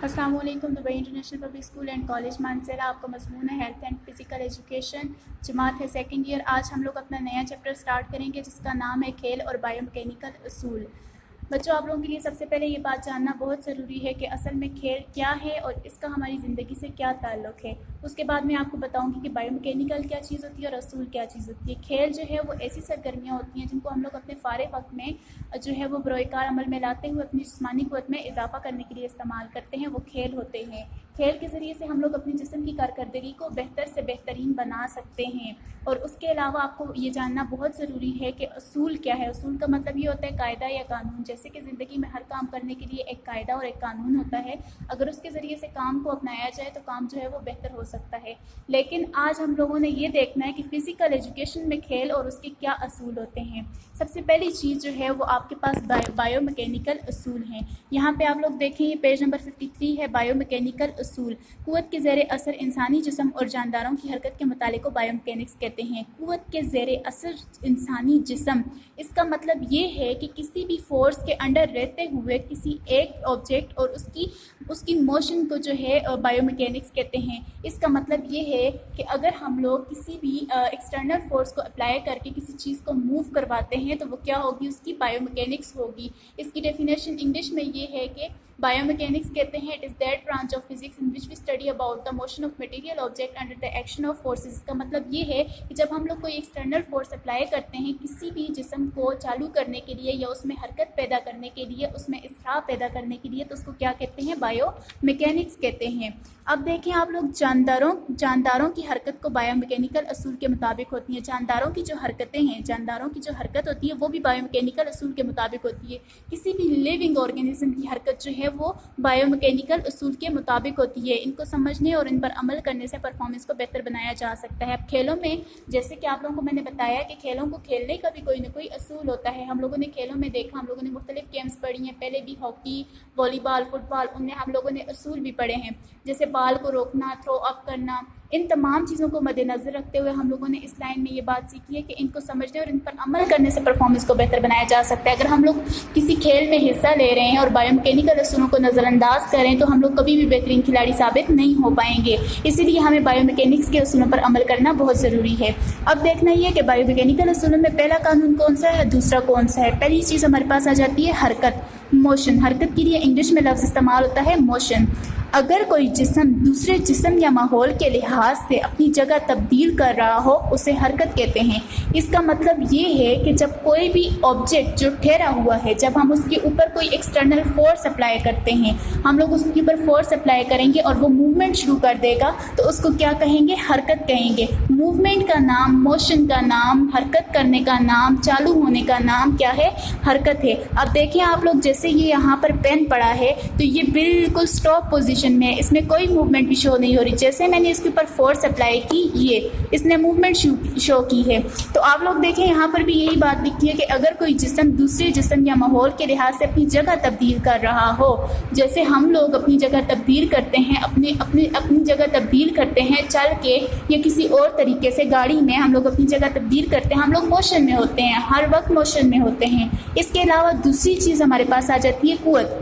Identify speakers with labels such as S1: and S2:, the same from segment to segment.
S1: अस्सलाम वालेकुम। Dubai international public school and college Mansehra. आपका मज़मून है हेल्थ एंड फिज़िकल एजुकेशन, जमात है सेकंड ईयर। आज हम लोग अपना नया चैप्टर स्टार्ट करेंगे जिसका नाम है खेल और बायोमैकेनिकल असूल। बच्चों, आप लोगों के लिए सबसे पहले ये बात जानना बहुत ज़रूरी है कि असल में खेल क्या है और इसका हमारी ज़िंदगी से क्या ताल्लुक़ है। उसके बाद मैं आपको बताऊंगी कि बायोमैकेनिकल क्या चीज़ होती है और असूल क्या चीज़ होती है। खेल जो है वो ऐसी सरगर्मियाँ होती हैं जिनको हम लोग अपने फारिग वक्त में जो है वो बरोकार अमल में लाते हुए अपनी जिस्मानी क़ुव्वत में इजाफा करने के लिए इस्तेमाल करते हैं, वो खेल होते हैं। खेल के ज़रिए से हम लोग अपने जिस्म की कारकर्दगी को बेहतर से बेहतरीन बना सकते हैं। और उसके अलावा आपको ये जानना बहुत ज़रूरी है कि असूल क्या है। असूल का मतलब ये होता है कायदा या कानून। जैसे कि ज़िंदगी में हर काम करने के लिए एक कायदा और एक कानून होता है, अगर उसके ज़रिए से काम को अपनाया जाए तो काम जो है वो बेहतर हो सकता है। लेकिन आज हम लोगों ने ये देखना है कि फ़िज़िकल एजुकेशन में खेल और उसके क्या असूल होते हैं। सबसे पहली चीज़ जो है वो आपके पास बायोमैकेनिकल असूल हैं। यहाँ पे आप लोग देखें, ये पेज नंबर 53 है, बायोमैकेनिकल असूल। क़ुव्वत के ज़ेरे असर इंसानी जिस्म और जानदारों की हरकत के मुतालिक को बायोमैकेनिक्स कहते हैं। क़ुव्वत के ज़ेरे असर इंसानी जिस्म, इसका मतलब ये है कि किसी भी फोर्स के अंडर रहते हुए किसी एक ऑब्जेक्ट और उसकी मोशन को जो है बायोमैकेनिक्स कहते हैं। इसका मतलब ये है कि अगर हम लोग किसी भी एक्सटर्नल फोर्स को अप्लाई करके किसी चीज़ को मूव करवाते हैं तो वो क्या होगी, उसकी बायोमैकेनिक्स होगी। इसकी डेफिनेशन इंग्लिश में ये है कि बायोमैकेनिक्स कहते हैं it is that branch of physics in which we study about the motion of material object under the action of forces. इसका मतलब ये है कि जब हम लोग कोई एक्सटर्नल फोर्स अप्लाई करते हैं किसी भी जिस्म को चालू करने के लिए या उसमें हरकत पैदा करने के लिए, उसमें इसराह पैदा करने के लिए, तो उसको क्या कहते हैं, बायोमैकेनिक्स कहते हैं। अब देखें आप लोग, जानदारों की हरकत को बायोमैकेनिकल असूल के मुताबिक होती है। जानदारों की जो हरकतें हैं, जानदारों की जो हरकत होती है वो भी बायोमैकेनिकल असूल के मुताबिक होती है। किसी भी लिविंग ऑर्गेनिज्म की हरकत जो है वो बायोमैकेनिकल असूल के मुताबिक होती है। इनको समझने और इन पर अमल करने से परफॉर्मेंस को बेहतर बनाया जा सकता है। अब खेलों में, जैसे कि आप लोगों को मैंने बताया कि खेलों को खेलने का भी कोई ना कोई असूल होता है। हम लोगों ने खेलों में देखा, हम लोगों ने मुख्तलिफ गेम्स पढ़ी हैं, पहले भी हॉकी, वॉलीबॉल, फुटबॉल, उनमें हम लोगों ने असूल भी पढ़े हैं, जैसे बॉल को रोकना, थ्रो अप करना। इन तमाम चीज़ों को मद्देनज़र रखते हुए हम लोगों ने इस लाइन में ये बात सीखी है कि इनको समझने और इन पर अमल करने से परफॉर्मेंस को बेहतर बनाया जा सकता है। अगर हम लोग किसी खेल में हिस्सा ले रहे हैं और बायोमैकेनिकल असूलों को नज़रअंदाज करें तो हम लोग कभी भी बेहतरीन खिलाड़ी साबित नहीं हो पाएंगे। इसीलिए हमें बायोमैकेनिक्स के असूलों पर अमल करना बहुत ज़रूरी है। अब देखना ये कि बायोमैकेनिकल असूलों में पहला कानून कौन सा है, दूसरा कौन सा है। पहली चीज़ हमारे पास आ जाती है हरकत, मोशन। हरकत के लिए इंग्लिश में लफ्ज़ इस्तेमाल होता है मोशन। अगर कोई जिस्म दूसरे जिस्म या माहौल के लिहाज से अपनी जगह तब्दील कर रहा हो उसे हरकत कहते हैं। इसका मतलब ये है कि जब कोई भी ऑब्जेक्ट जो ठहरा हुआ है, जब हम उसके ऊपर कोई एक्सटर्नल फोर्स अप्लाई करते हैं, हम लोग उसके ऊपर फोर्स अप्लाई करेंगे और वो मूवमेंट शुरू कर देगा तो उसको क्या कहेंगे, हरकत कहेंगे। मूवमेंट का नाम, मोशन का नाम, हरकत करने का नाम, चालू होने का नाम क्या है, हरकत है। अब देखिए आप लोग, जैसे ये यहाँ पर पेन पड़ा है तो ये बिल्कुल स्टॉप पोजीशन में, इसमें कोई मूवमेंट भी शो नहीं हो रही। जैसे मैंने इसके ऊपर फोर्स अप्लाई की, ये इसने मूवमेंट शो की है। तो आप लोग देखें यहाँ पर भी यही बात लिखी है कि अगर कोई जिस्म दूसरे जिस्म या माहौल के लिहाज से अपनी जगह तब्दील कर रहा हो, जैसे हम लोग अपनी जगह तब्दील करते हैं, अपनी जगह तब्दील करते हैं चल के या किसी और तरीके से, गाड़ी में हम लोग अपनी जगह तब्दील करते हैं, हम लोग मोशन में होते हैं, हर वक्त मोशन में होते हैं। इसके अलावा दूसरी चीज़ हमारे पास आ जाती है क़ुव्वत।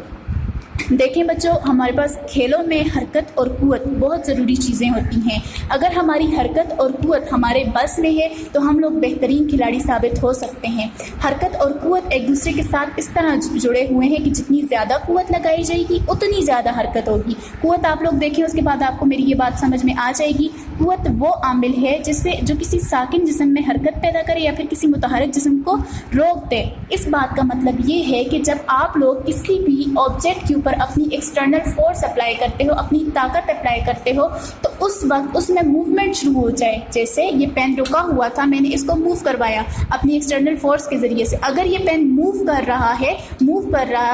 S1: देखें बच्चों, हमारे पास खेलों में हरकत और क़ुव्वत बहुत ज़रूरी चीज़ें होती हैं। अगर हमारी हरकत और क़ुव्वत हमारे बस में है तो हम लोग बेहतरीन खिलाड़ी साबित हो सकते हैं। हरकत और क़ुव्वत एक दूसरे के साथ इस तरह जुड़े हुए हैं कि जितनी ज़्यादा क़ुव्वत लगाई जाएगी उतनी ज़्यादा हरकत होगी। क़ुव्वत आप लोग देखें, उसके बाद आपको मेरी ये बात समझ में आ जाएगी। क़ुव्वत वो आमिल है जो किसी साकिन जिस्म में हरकत पैदा करे या फिर किसी मुतहरक जिस्म को रोक दे। इस बात का मतलब ये है कि जब आप लोग किसी भी ऑब्जेक्ट के ऊपर अपनी एक्सटर्नल फोर्स अप्लाई करते हो, अपनी ताकत अप्लाई करते हो, तो उस वक्त उसमें मूवमेंट शुरू हो जाए। जैसे ये पेन रुका हुआ था, मैंने इसको मूव करवाया अपनी एक्सटर्नल फोर्स के ज़रिए से। अगर ये पेन मूव कर रहा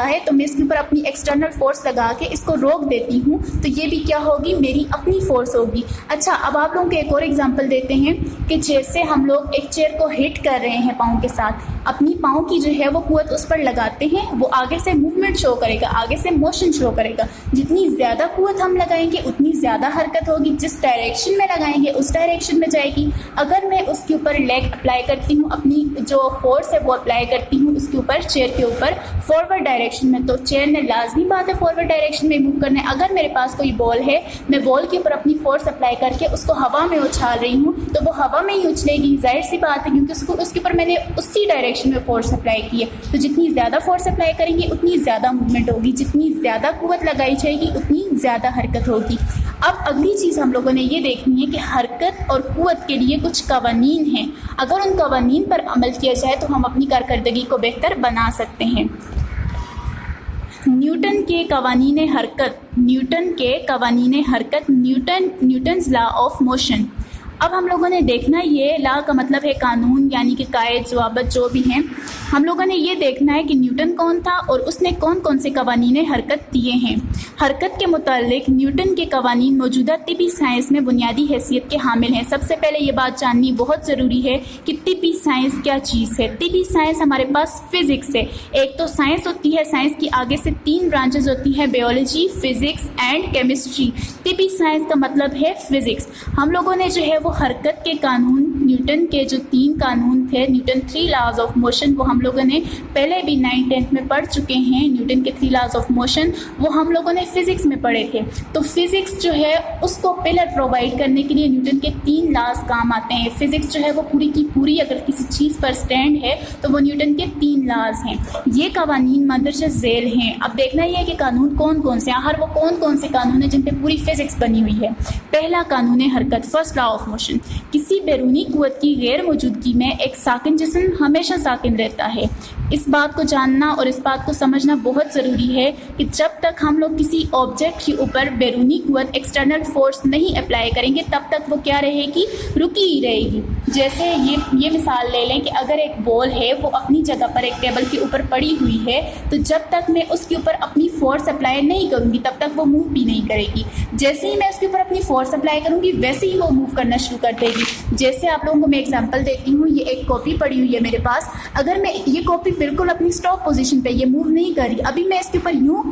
S1: है तो मैं इसके ऊपर अपनी एक्सटर्नल फोर्स लगा के इसको रोक देती हूँ, तो ये भी क्या होगी, मेरी अपनी फोर्स होगी। अच्छा, अब आप लोगों को एक और एग्जाम्पल देते हैं कि जैसे हम लोग एक चेयर को हिट कर रहे हैं पाँव के साथ। अपनी पाँव की जो है वो कुव्वत उस पर लगाते हैं, वो आगे से मूवमेंट शो करेगा, आगे से मोशन शो करेगा। जितनी ज़्यादा कुव्वत हम लगाएंगे उतनी ज़्यादा हरकत होगी, जिस डायरेक्शन में लगाएंगे उस डायरेक्शन में जाएगी। अगर मैं उसके ऊपर लेग अप्लाई करती हूँ, अपनी जो फोर्स है वो अप्लाई करती हूँ उसके ऊपर, चेयर के ऊपर फॉरवर्ड डायरेक्शन में, तो चेयर ने लाजमी बात है फॉरवर्ड डायरेक्शन में मूव करना है। अगर मेरे पास कोई बॉल है, मैं बॉल के ऊपर अपनी फोर्स अप्लाई करके उसको हवा में उछाल रही हूँ, तो वो हवा में ही उछलेगी, जाहिर सी बात है, क्योंकि उसके ऊपर मैंने उसी डायरेक्शन में फोर्स अप्लाई की है। तो जितनी ज़्यादा फोर्स अप्लाई करेंगे उतनी ज़्यादा मूवमेंट होगी, जितनी ज़्यादा कुव्वत लगाई जाएगी उतनी ज़्यादा हरकत होगी। अब अगली चीज़ हम लोगों ने ये देखनी है कि हरकत और कुव्वत के लिए कुछ कवानीन हैं। अगर उन कवानीन पर अमल किया जाए तो हम अपनी कारकर्दगी को बेहतर बना सकते हैं। न्यूटन के कवानीन हरकत, न्यूटन्स लॉ ऑफ मोशन। अब हम लोगों ने देखना, ये लॉ का मतलब है कानून, यानी कि कायद ज़वाबित जो भी हैं। हम लोगों ने ये देखना है कि न्यूटन कौन था और उसने कौन कौन से कवानीन हरकत दिए हैं। हरकत के मुतालिक न्यूटन के कवानीन मौजूदा तिब्बी साइंस में बुनियादी हैसियत के हामिल हैं। सबसे पहले ये बात जाननी बहुत ज़रूरी है कि तिब्बी साइंस क्या चीज़ है। तिब्बी साइंस हमारे पास फिज़िक्स है। एक तो साइंस होती है, साइंस की आगे से 3 ब्रांचेज होती हैं, बायोलॉजी, फिज़िक्स एंड केमिस्ट्री। तिब्बी साइंस का मतलब है फ़िज़िक्स। हम लोगों ने जो है वो हरकत के कानून, न्यूटन के जो 3 कानून थे, न्यूटन 3 लॉज ऑफ मोशन, वो हम लोगों ने पहले भी 9th-10th में पढ़ चुके हैं। न्यूटन के 3 लॉज ऑफ मोशन वो हम लोगों ने फिज़िक्स में पढ़े थे। तो फिज़िक्स जो है उसको पिलर प्रोवाइड करने के लिए न्यूटन के 3 लॉज काम आते हैं। फिज़िक्स जो है वो पूरी की पूरी अगर किसी चीज़ पर स्टैंड है तो वो न्यूटन के 3 लॉज हैं। ये कवानीन मंदरजा झेल हैं। अब देखना ये है कि कानून कौन कौन से हैं, हर वो कौन कौन से कानून हैं जिन पर पूरी फिज़िक्स बनी हुई है। पहला कानून है हरकत, फर्स्ट लॉ ऑफ मोशन। किसी बैरूनी कुव्वत की गैर मौजूदगी में एक साकिन जिस्म हमेशा साकिन रहता है। इस बात को जानना और इस बात को समझना बहुत ज़रूरी है कि जब तक हम लोग किसी ऑब्जेक्ट के ऊपर बैरूनी कुव्वत, एक्सटर्नल फोर्स नहीं अप्लाई करेंगे तब तक वो क्या रहेगी, रुकी ही रहेगी। जैसे ये मिसाल ले लें कि अगर एक बॉल है वो अपनी जगह पर एक टेबल के ऊपर पड़ी हुई है, तो जब तक मैं उसके ऊपर अपनी फोर्स अप्लाई नहीं करूँगी तब तक वो मूव भी नहीं करेगी। जैसे ही मैं उसके ऊपर अपनी फोर्स अप्लाई करूँगी वैसे ही वो मूव करना शुरू कर देगी। जैसे आप लोगों को मैं एग्जांपल देती हूँ, ये एक कॉपी पड़ी हुई है मेरे पास। अगर मैं ये कॉपी बिल्कुल अपनी स्टॉप पोजीशन पे, ये मूव नहीं कर रही, अभी मैं इसके ऊपर यूं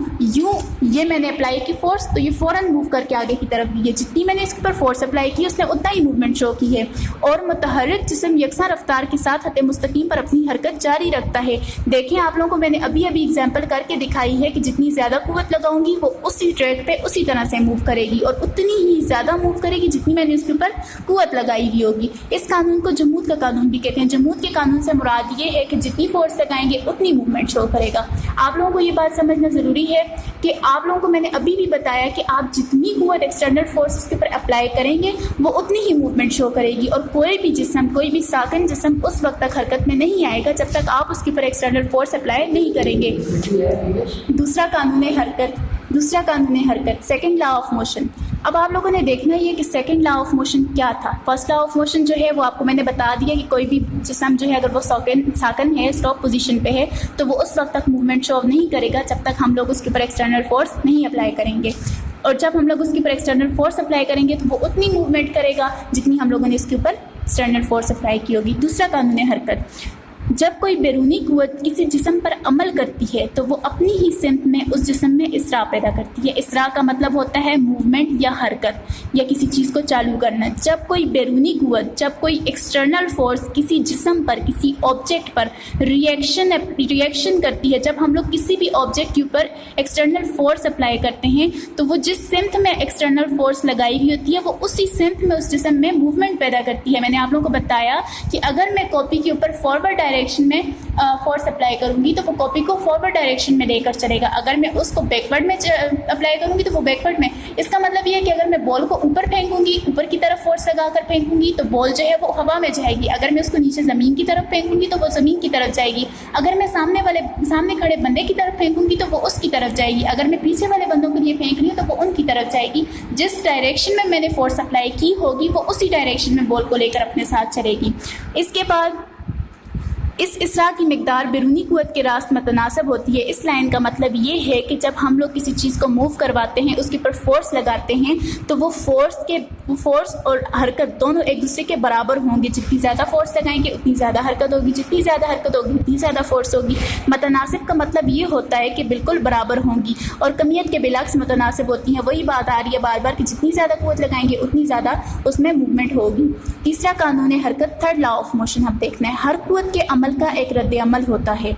S1: ये मैंने अप्लाई की फोर्स, तो ये फ़ौरन मूव करके आगे की तरफ गई है। जितनी मैंने इसके ऊपर फोर्स अप्लाई की उसने उतना ही मूवमेंट शो की है। और मुतहर्रिक जिस्म यकसा रफ्तार के साथ खत्ते मुस्तकीम पर अपनी हरकत जारी रखता है। देखें आप लोगों को मैंने अभी एग्जाम्पल करके दिखाई है कि जितनी ज़्यादा कुव्वत लगाऊंगी वो उसी ट्रैक पे उसी तरह से मूव करेगी और उतनी ही ज़्यादा मूव करेगी जितनी मैंने उसके ऊपर कुव्वत लगाई हुई होगी। इस कानून को जमूद का कानून भी कहते हैं। जमूद के कानून से मुराद ये है कि जितनी फोर्स लगाएंगे उतनी मूवमेंट शो करेगा। आप लोगों को ये बात समझना ज़रूरी है कि आप लोगों को मैंने अभी भी बताया कि आप जितनी कुव्वत एक्सटर्नल फोर्स उसके ऊपर अप्लाई करेंगे वो उतनी ही मूवमेंट शो करेगी। और कोई भी जिस्म, कोई भी साकिन जिस्म उस वक्त तक हरकत में नहीं आएगा जब तक आप उसके ऊपर एक्सटर्नल फोर्स अप्लाई नहीं करेंगे। दूसरा कानून है हरकत, सेकेंड लॉ ऑफ मोशन। अब आप लोगों ने देखना ही है कि सेकंड लॉ ऑफ मोशन क्या था। फर्स्ट लॉ ऑफ मोशन जो है वो आपको मैंने बता दिया कि कोई भी जिस्म जो है अगर वो साकन है, स्टॉप पोजीशन पे है, तो वो उस वक्त तक मूवमेंट शो नहीं करेगा जब तक हम लोग उसके ऊपर एक्सटर्नल फोर्स नहीं अप्लाई करेंगे। और जब हम लोग उसके ऊपर एक्सटर्नल फोर्स अप्लाई करेंगे तो वो उतनी मूवमेंट करेगा जितनी हम लोगों ने इसके ऊपर एक्सटर्नल फोर्स अप्लाई की होगी। दूसरा कानून है हरकत। जब कोई बैरूनी कुव्वत किसी जिस्म पर अमल करती है तो वो अपनी ही सिमत में उस जिस्म में इसरा पैदा करती है। इसरा का मतलब होता है मूवमेंट या हरकत या किसी चीज़ को चालू करना। जब कोई बैरूनी कुव्वत, जब कोई एक्सटर्नल फोर्स किसी जिस्म पर, किसी ऑब्जेक्ट पर रिएक्शन करती है, जब हम लोग किसी भी ऑब्जेक्ट के ऊपर एक्सटर्नल फोर्स अप्लाई करते हैं तो वो जिस सिमत में एक्सटर्नल फोर्स लगाई हुई होती है वो उसी सिमत में उस जिस्म में मूवमेंट पैदा करती है। मैंने आप लोगों को बताया कि अगर मैं कॉपी के ऊपर फॉरवर्ड डायरेक्शन में फोर्स अप्लाई करूंगी तो वो कॉपी को फॉरवर्ड डायरेक्शन में लेकर चलेगा। अगर मैं उसको बैकवर्ड में अप्लाई करूंगी तो वो बैकवर्ड में। इसका मतलब ये है कि अगर मैं बॉल को ऊपर फेंकूंगी, ऊपर की तरफ फोर्स लगाकर फेंकूंगी तो बॉल जो है वो हवा में जाएगी। अगर मैं उसको नीचे ज़मीन की तरफ फेंकूंगी तो वो ज़मीन की तरफ जाएगी। अगर मैं सामने खड़े बंदे की तरफ फेंकूंगी तो वो उसकी तरफ जाएगी। अगर मैं पीछे वाले बंदों के लिए फेंक रही हूँ तो वो उनकी तरफ जाएगी। जिस डायरेक्शन में मैंने फोर्स अप्लाई की होगी वो उसी डायरेक्शन में बॉल को लेकर अपने साथ चलेगी। इसके बाद इस इसरा की मिकदार बैरूनी क़ुव्वत के रास्त मतनासिब होती है। इस लाइन का मतलब ये है कि जब हम लोग किसी चीज़ को मूव करवाते हैं, उसके ऊपर फोर्स लगाते हैं, तो वो फोर्स और हरकत दोनों एक दूसरे के बराबर होंगे। जितनी ज़्यादा फोर्स लगाएंगे उतनी ज़्यादा हरकत होगी, जितनी ज़्यादा हरकत होगी उतनी ज़्यादा फोर्स होगी। मतनासिब का मतलब ये होता है कि बिल्कुल बराबर होंगी, और कमियत के बिलक्स मतनासिब होती हैं। वही बात आ रही है बार बार कि जितनी ज़्यादा क़ुव्वत लगाएंगे उतनी ज़्यादा उसमें मूवमेंट होगी। तीसरा कानून हरकत, थर्ड लॉ ऑफ मोशन हम देखना है। हर क़ुव्वत के अमल का एक रद्द अमल होता है।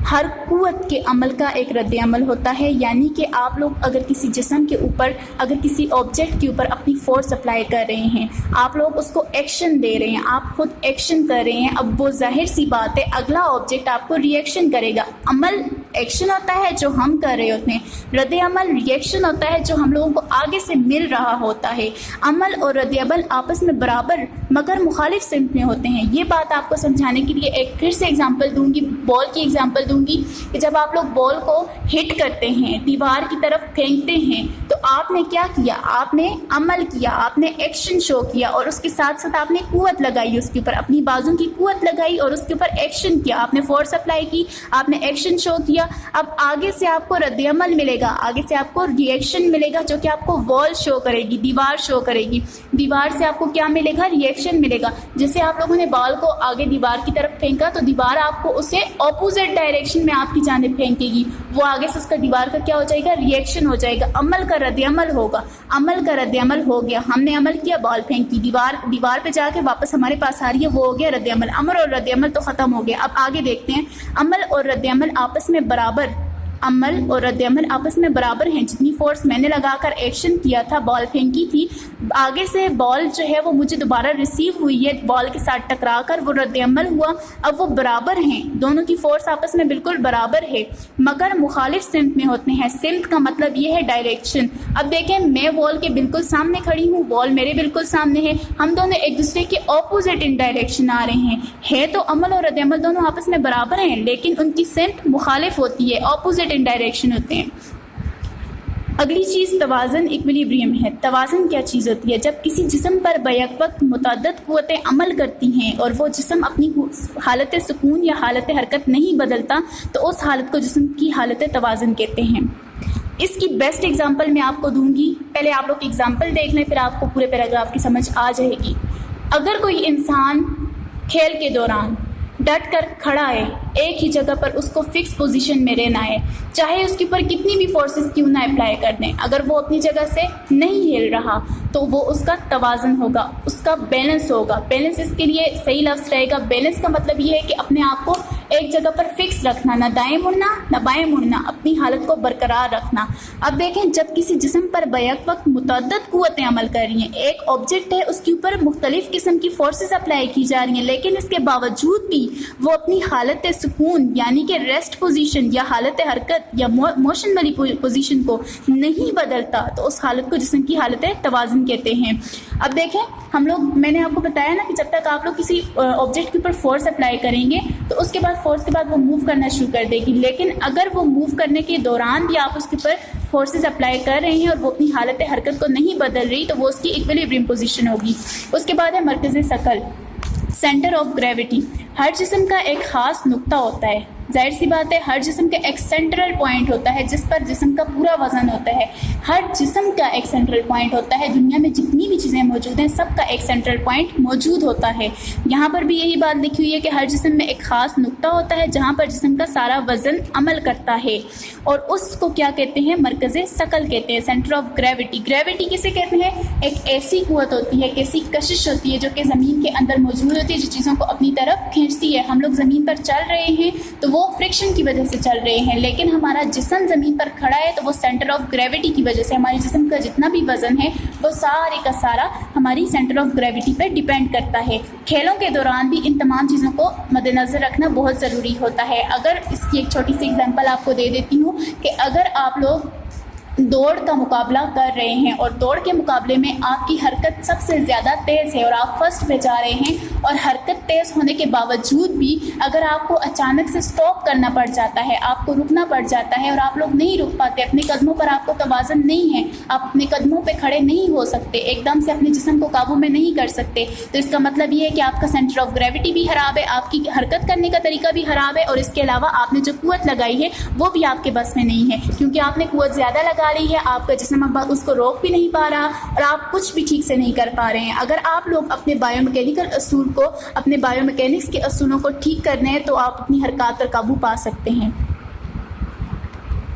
S1: हर क़ुव्वत के अमल का एक रद्द अमल होता है, यानी कि आप लोग अगर किसी जिस्म के ऊपर, अगर किसी ऑब्जेक्ट के ऊपर अपनी फोर्स अप्लाई कर रहे हैं, आप लोग उसको एक्शन दे रहे हैं, आप खुद एक्शन कर रहे हैं। अब वो जाहिर सी बात है अगला ऑब्जेक्ट आपको रिएक्शन करेगा। अमल एक्शन होता है जो हम कर रहे होते हैं, रद्द अमल रिएक्शन होता है जो हम लोगों को आगे से मिल रहा होता है। अमल और रद्द अमल आपस में बराबर मगर मुखालिफ सिम्त में होते हैं। ये बात आपको समझाने के लिए एक फिर से एग्जांपल दूंगी, बॉल की एग्जांपल दूंगी कि जब आप लोग बॉल को हिट करते हैं, दीवार की तरफ फेंकते हैं, तो आपने क्या किया? आपने अमल किया, आपने एक्शन शो किया, और उसके साथ साथ आपने कुव्वत लगाई, उसके ऊपर अपनी बाजू की कुव्वत लगाई और उसके ऊपर एक्शन किया, आपने फोर्स अप्लाई की, आपने एक्शन शो किया। अब आगे से आपको रद्द अमल मिलेगा, आगे से आपको रिएक्शन मिलेगा, जो कि आपको वॉल शो करेगी, दीवार शो करेगी। दीवार से आपको क्या मिलेगा? रिएक्शन मिलेगा। जैसे आप लोगों ने बॉल को आगे दीवार की तरफ फेंका, तो दीवार आपको उसे ऑपोजिट डायरेक्शन में आपकी जानिब फेंकेगी। वो आगे से उसका दीवार का क्या हो जाएगा? रिएक्शन हो जाएगा। अमल का रद्द अमल होगा। अमल का रद्द अमल हो गया, हमने अमल किया, बॉल फेंकी, दीवार पे जाके वापस हमारे पास आ रही है, वो हो गया रद्द अमल। अमल और रद्द अमल तो खत्म हो गया। अब आगे देखते हैं, अमल और रद्द अमल आपस में बराबर, अमल और रद्द अमल आपस में बराबर हैं। जितनी फोर्स मैंने लगाकर एक्शन किया था, बॉल फेंकी थी, आगे से बॉल जो है वो मुझे दोबारा रिसीव हुई है, बॉल के साथ टकराकर वो रद्द अमल हुआ। अब वो बराबर हैं, दोनों की फोर्स आपस में बिल्कुल बराबर है, मगर मुखालिफ सिम्त में होते हैं। सिम्त का मतलब ये है डायरेक्शन। अब देखें, मैं बॉल के बिल्कुल सामने खड़ी हूँ, बॉल मेरे बिल्कुल सामने है, हम दोनों एक दूसरे के ऑपोजिट इन डायरेक्शन आ रहे हैं। है तो अमल और रद्द अमल दोनों आपस में बराबर हैं, लेकिन उनकी सिम्त मुखालिफ होती है, ऑपोजिट इन डायरेक्शन होते हैं। अगली चीज़ तवाज़न, इक्विलिब्रियम है। तवाज़न क्या चीज़ होती है? जब किसी जिस्म पर बैक वक्त मुतअद्दिद क़ुव्वतें अमल करती हैं और वो जिस्म अपनी हालत सुकून या हालत हरकत नहीं बदलता, तो उस हालत को जिस्म की हालत तवाज़न कहते हैं। इसकी बेस्ट एग्जांपल मैं आपको दूंगी। पहले आप लोग एग्जांपल देख लें, फिर आपको पूरे पैराग्राफ की समझ आ जाएगी। अगर कोई इंसान खेल के दौरान डट कर खड़ा है, एक ही जगह पर उसको फिक्स पोजीशन में रहना है, चाहे उसके ऊपर कितनी भी फोर्सेस क्यों ना अप्लाई कर दें, अगर वो अपनी जगह से नहीं हिल रहा, तो वो उसका तवाज़न होगा, उसका बैलेंस होगा। बैलेंस इसके लिए सही लफ्ज़ रहेगा। बैलेंस का मतलब ये है कि अपने आप को एक जगह पर फिक्स रखना, ना दाएं मुड़ना ना बाएं मुड़ना, अपनी हालत को बरकरार रखना। अब देखें, जब किसी जिस्म पर बैक वक्त मुतअद्दिद क़ुव्वतें अमल कर रही हैं, एक ऑब्जेक्ट है, उसके ऊपर मुख्तलिफ किस्म की फोर्सेस अप्लाई की जा रही हैं, लेकिन इसके बावजूद भी वो अपनी हालत सुकून यानी कि रेस्ट पोजीशन या हालत हरकत या मोशन वाली पोजीशन को नहीं बदलता, तो उस हालत को जिस्म की हालत तवाज़ुन कहते हैं। अब देखें, हम लोग, मैंने आपको बताया ना कि जब तक आप लोग किसी ऑब्जेक्ट के ऊपर फोर्स अप्लाई करेंगे, तो उसके बाद फोर्स के बाद वो मूव करना शुरू कर देगी। लेकिन अगर वो मूव करने के दौरान भी आप उसके ऊपर फोर्सेस अप्लाई कर रहे हैं और वो अपनी हालत हरकत को नहीं बदल रही, तो वो उसकी इक्विलिब्रियम पोजीशन होगी। उसके बाद है मरकज़ सकल, सेंटर ऑफ ग्रेविटी। हर जिस्म का एक ख़ास नुक्ता होता है, जाहिर सी बात है, हर जिस्म का एक सेंट्रल पॉइंट होता है जिस पर जिस्म का पूरा वजन होता है। हर जिस्म का एक सेंट्रल पॉइंट होता है। दुनिया में जितनी भी चीज़ें मौजूद हैं, सबका एक सेंट्रल पॉइंट मौजूद होता है। यहाँ पर भी यही बात लिखी हुई है कि हर जिस्म में एक ख़ास नुक्ता होता है जहाँ पर जिस्म का सारा वजन अमल करता है, और उसको क्या कहते हैं? मरकज़ सकल कहते हैं, सेंटर ऑफ ग्रेविटी। ग्रेविटी किसे कहते हैं? एक ऐसी क़ुव्वत होती है, एक ऐसी कशिश होती है जो कि ज़मीन के अंदर मौजूद होती है, जो चीज़ों को अपनी तरफ खींचती है। हम लोग ज़मीन पर चल रहे हैं तो वो फ्रिक्शन की वजह से चल रहे हैं, लेकिन हमारा जिस्म ज़मीन पर खड़ा है तो वो सेंटर ऑफ ग्रेविटी की वजह से, हमारे जिस्म का जितना भी वजन है वो सारे का सारा हमारी सेंटर ऑफ ग्रेविटी पर डिपेंड करता है। खेलों के दौरान भी इन तमाम चीज़ों को मद्देनज़र रखना बहुत ज़रूरी होता है। अगर इसकी एक छोटी सी एग्जांपल आपको दे देती हूँ कि अगर आप लोग दौड़ का मुकाबला कर रहे हैं और दौड़ के मुकाबले में आपकी हरकत सबसे ज़्यादा तेज़ है और आप फर्स्ट पे जा रहे हैं, और हरकत तेज़ होने के बावजूद भी अगर आपको अचानक से स्टॉप करना पड़ जाता है, आपको रुकना पड़ जाता है और आप लोग नहीं रुक पाते, अपने कदमों पर आपको तवाज़ुन नहीं है, आप अपने कदमों पे खड़े नहीं हो सकते, एकदम से अपने जिस्म को काबू में नहीं कर सकते, तो इसका मतलब ये है कि आपका सेंटर ऑफ ग्रेविटी भी ख़राब है, आपकी हरकत करने का तरीका भी ख़राब है, और इसके अलावा आपने जो कुव्वत लगाई है वो भी आपके बस में नहीं है, क्योंकि आपने कुव्वत ज़्यादा लगा ली है, आपका जिस्म अब उसको रोक भी नहीं पा रहा और आप कुछ भी ठीक से नहीं कर पा रहे हैं। अगर आप लोग अपने बायोमैकेनिकल असूल को, अपने बायोमैकेनिक्स के असूलों को ठीक करने हैं तो आप अपनी हरकत पर काबू पा सकते हैं।